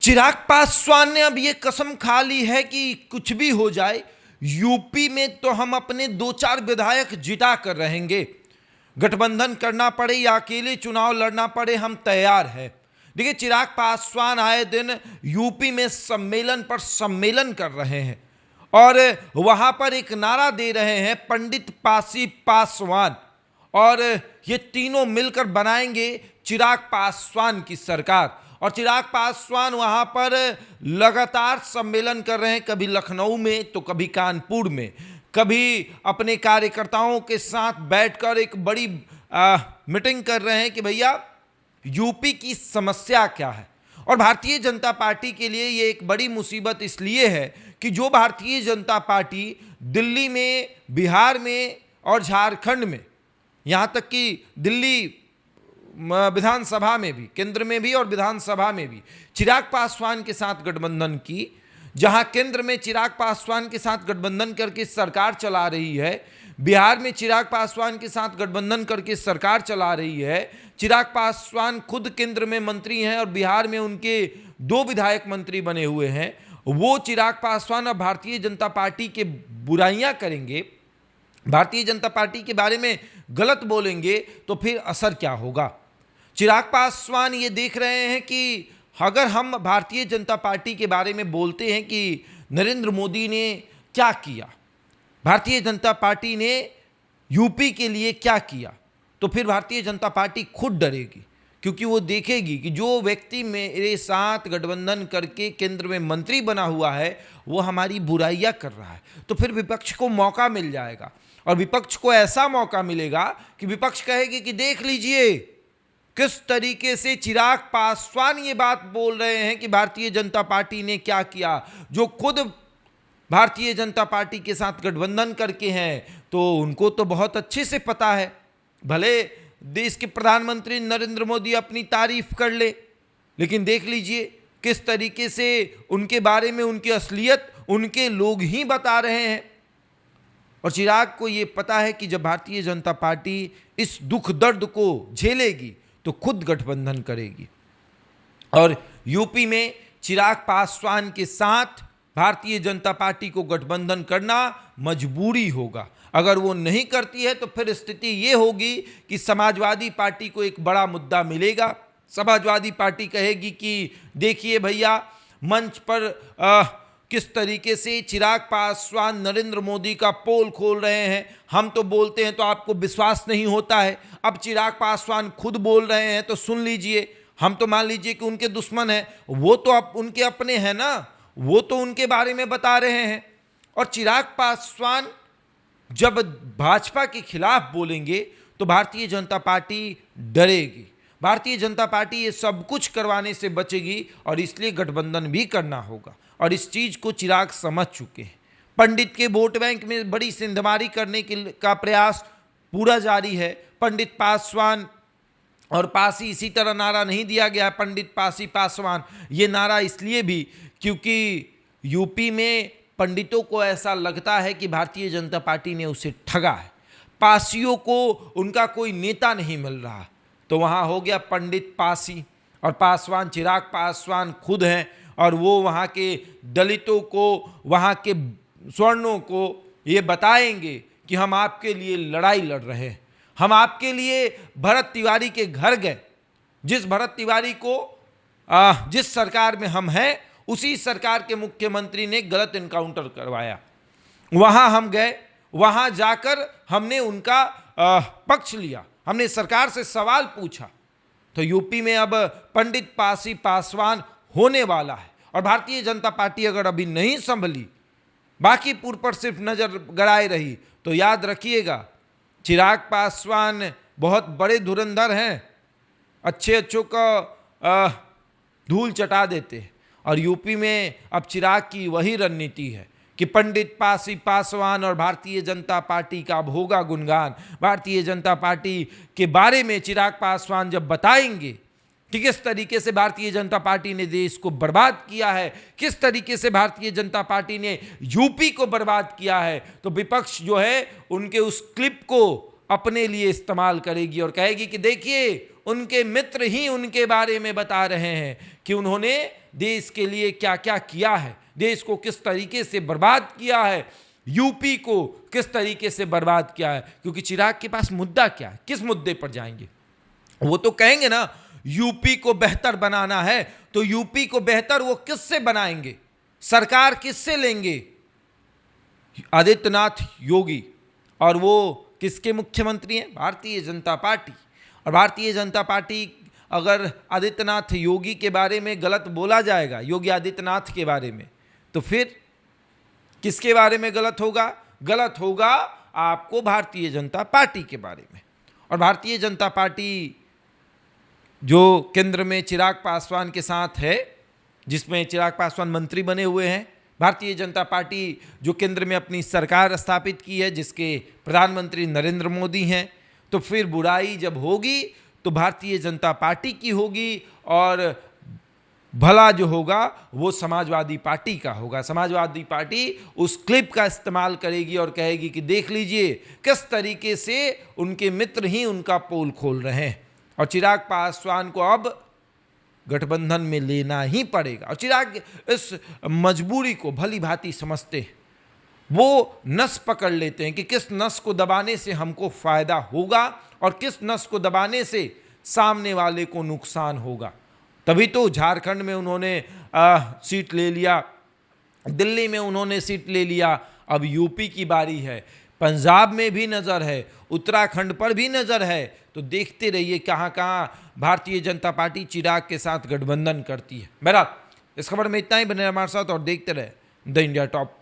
चिराग पासवान ने अब ये कसम खा ली है कि कुछ भी हो जाए यूपी में तो हम अपने 2-4 विधायक जिता कर रहेंगे। गठबंधन करना पड़े या अकेले चुनाव लड़ना पड़े, हम तैयार हैं। देखिए, चिराग पासवान आए दिन यूपी में सम्मेलन पर सम्मेलन कर रहे हैं और वहां पर एक नारा दे रहे हैं, पंडित पासी पासवान, और ये तीनों मिलकर बनाएंगे चिराग पासवान की सरकार। और चिराग पासवान वहां पर लगातार सम्मेलन कर रहे हैं, कभी लखनऊ में तो कभी कानपुर में, कभी अपने कार्यकर्ताओं के साथ बैठकर एक बड़ी मीटिंग कर रहे हैं कि भैया यूपी की समस्या क्या है। और भारतीय जनता पार्टी के लिए ये एक बड़ी मुसीबत इसलिए है कि जो भारतीय जनता पार्टी दिल्ली में, बिहार में और झारखंड में, यहां तक कि दिल्ली विधानसभा में भी, केंद्र में भी और विधानसभा में भी चिराग पासवान के साथ गठबंधन की, जहां केंद्र में चिराग पासवान के साथ गठबंधन करके सरकार चला रही है, बिहार में चिराग पासवान के साथ गठबंधन करके सरकार चला रही है, चिराग पासवान खुद केंद्र में मंत्री हैं और बिहार में उनके 2 विधायक मंत्री बने हुए हैं, वो चिराग पासवान अब भारतीय जनता पार्टी के बुराइयां करेंगे, भारतीय जनता पार्टी के बारे में गलत बोलेंगे, तो फिर असर क्या होगा। चिराग पासवान ये देख रहे हैं कि अगर हम भारतीय जनता पार्टी के बारे में बोलते हैं कि नरेंद्र मोदी ने क्या किया, भारतीय जनता पार्टी ने यूपी के लिए क्या किया, तो फिर भारतीय जनता पार्टी खुद डरेगी, क्योंकि वो देखेगी कि जो व्यक्ति मेरे साथ गठबंधन करके केंद्र में मंत्री बना हुआ है वो हमारी बुराइयां कर रहा है। तो फिर विपक्ष को मौका मिल जाएगा, और विपक्ष को ऐसा मौका मिलेगा कि विपक्ष कहेगी कि देख लीजिए किस तरीके से चिराग पासवान ये बात बोल रहे हैं कि भारतीय जनता पार्टी ने क्या किया, जो खुद भारतीय जनता पार्टी के साथ गठबंधन करके हैं तो उनको तो बहुत अच्छे से पता है। भले देश के प्रधानमंत्री नरेंद्र मोदी अपनी तारीफ कर ले, लेकिन देख लीजिए किस तरीके से उनके बारे में उनकी असलियत उनके लोग ही बता रहे हैं। और चिराग को ये पता है कि जब भारतीय जनता पार्टी इस दुख दर्द को झेलेगी तो खुद गठबंधन करेगी। और यूपी में चिराग पासवान के साथ भारतीय जनता पार्टी को गठबंधन करना मजबूरी होगा। अगर वो नहीं करती है तो फिर स्थिति ये होगी कि समाजवादी पार्टी को एक बड़ा मुद्दा मिलेगा। समाजवादी पार्टी कहेगी कि देखिए भैया, मंच पर किस तरीके से चिराग पासवान नरेंद्र मोदी का पोल खोल रहे हैं, हम तो बोलते हैं तो आपको विश्वास नहीं होता है, अब चिराग पासवान खुद बोल रहे हैं तो सुन लीजिए, हम तो मान लीजिए कि उनके दुश्मन हैं, वो तो अब उनके अपने हैं ना, वो तो उनके बारे में बता रहे हैं। और चिराग पासवान जब भाजपा के खिलाफ बोलेंगे तो भारतीय जनता पार्टी डरेगी, भारतीय जनता पार्टी ये सब कुछ करवाने से बचेगी और इसलिए गठबंधन भी करना होगा। और इस चीज को चिराग समझ चुके हैं। पंडित के वोट बैंक में बड़ी सिंधमारी करने का प्रयास पूरा जारी है। पंडित पासवान और पासी, इसी तरह नारा नहीं दिया गया है पंडित पासी पासवान, ये नारा इसलिए भी क्योंकि यूपी में पंडितों को ऐसा लगता है कि भारतीय जनता पार्टी ने उसे ठगा है, पासियों को उनका कोई नेता नहीं मिल रहा, तो वहाँ हो गया पंडित पासी। और पासवान, चिराग पासवान खुद हैं और वो वहाँ के दलितों को, वहाँ के स्वर्णों को ये बताएंगे कि हम आपके लिए लड़ाई लड़ रहे हैं, हम आपके लिए भरत तिवारी के घर गए, जिस भरत तिवारी को जिस सरकार में हम हैं उसी सरकार के मुख्यमंत्री ने गलत एनकाउंटर करवाया, वहाँ हम गए, वहाँ जाकर हमने उनका पक्ष लिया, हमने सरकार से सवाल पूछा। तो यूपी में अब पंडित पासी पासवान होने वाला है। और भारतीय जनता पार्टी अगर अभी नहीं संभली, बाकीपुर पर सिर्फ नजर गड़ाए रही, तो याद रखिएगा चिराग पासवान बहुत बड़े धुरंधर हैं, अच्छे अच्छों का धूल चटा देते हैं। और यूपी में अब चिराग की वही रणनीति है कि पंडित पासी पासवान और भारतीय जनता पार्टी का अब होगा गुणगान। भारतीय जनता पार्टी के बारे में चिराग पासवान जब बताएंगे कि किस तरीके से भारतीय जनता पार्टी ने देश को बर्बाद किया है, किस तरीके से भारतीय जनता पार्टी ने यूपी को बर्बाद किया है, तो विपक्ष जो है उनके उस क्लिप को अपने लिए इस्तेमाल करेगी और कहेगी कि देखिए उनके मित्र ही उनके बारे में बता रहे हैं कि उन्होंने देश के लिए क्या क्या किया है, देश को किस तरीके से बर्बाद किया है, यूपी को किस तरीके से बर्बाद किया है। क्योंकि चिराग के पास मुद्दा क्या है, किस मुद्दे पर जाएंगे? वो तो कहेंगे ना यूपी को बेहतर बनाना है, तो यूपी को बेहतर वो किससे बनाएंगे, सरकार किससे लेंगे? आदित्यनाथ योगी, और वो किसके मुख्यमंत्री हैं? भारतीय जनता पार्टी। और भारतीय जनता पार्टी, अगर आदित्यनाथ योगी के बारे में गलत बोला जाएगा, योगी आदित्यनाथ के बारे में, तो फिर किसके बारे में गलत होगा? गलत होगा आपको भारतीय जनता पार्टी के बारे में। और भारतीय जनता पार्टी जो केंद्र में चिराग पासवान के साथ है, जिसमें चिराग पासवान मंत्री बने हुए हैं, भारतीय जनता पार्टी जो केंद्र में अपनी सरकार स्थापित की है, जिसके प्रधानमंत्री नरेंद्र मोदी हैं, तो फिर बुराई जब होगी तो भारतीय जनता पार्टी की होगी, और भला जो होगा वो समाजवादी पार्टी का होगा। समाजवादी पार्टी उस क्लिप का इस्तेमाल करेगी और कहेगी कि देख लीजिए किस तरीके से उनके मित्र ही उनका पोल खोल रहे हैं, और चिराग पासवान को अब गठबंधन में लेना ही पड़ेगा। और चिराग इस मजबूरी को भली भांति समझते हैं, वो नस पकड़ लेते हैं कि किस नस को दबाने से हमको फायदा होगा और किस नस को दबाने से सामने वाले को नुकसान होगा। तभी तो झारखंड में उन्होंने सीट ले लिया, दिल्ली में उन्होंने सीट ले लिया, अब यूपी की बारी है, पंजाब में भी नज़र है, उत्तराखंड पर भी नज़र है। तो देखते रहिए कहाँ कहाँ भारतीय जनता पार्टी चिराग के साथ गठबंधन करती है। बहरहाल इस खबर में इतना ही, बने हमारे साथ और देखते रहे द इंडिया टॉप।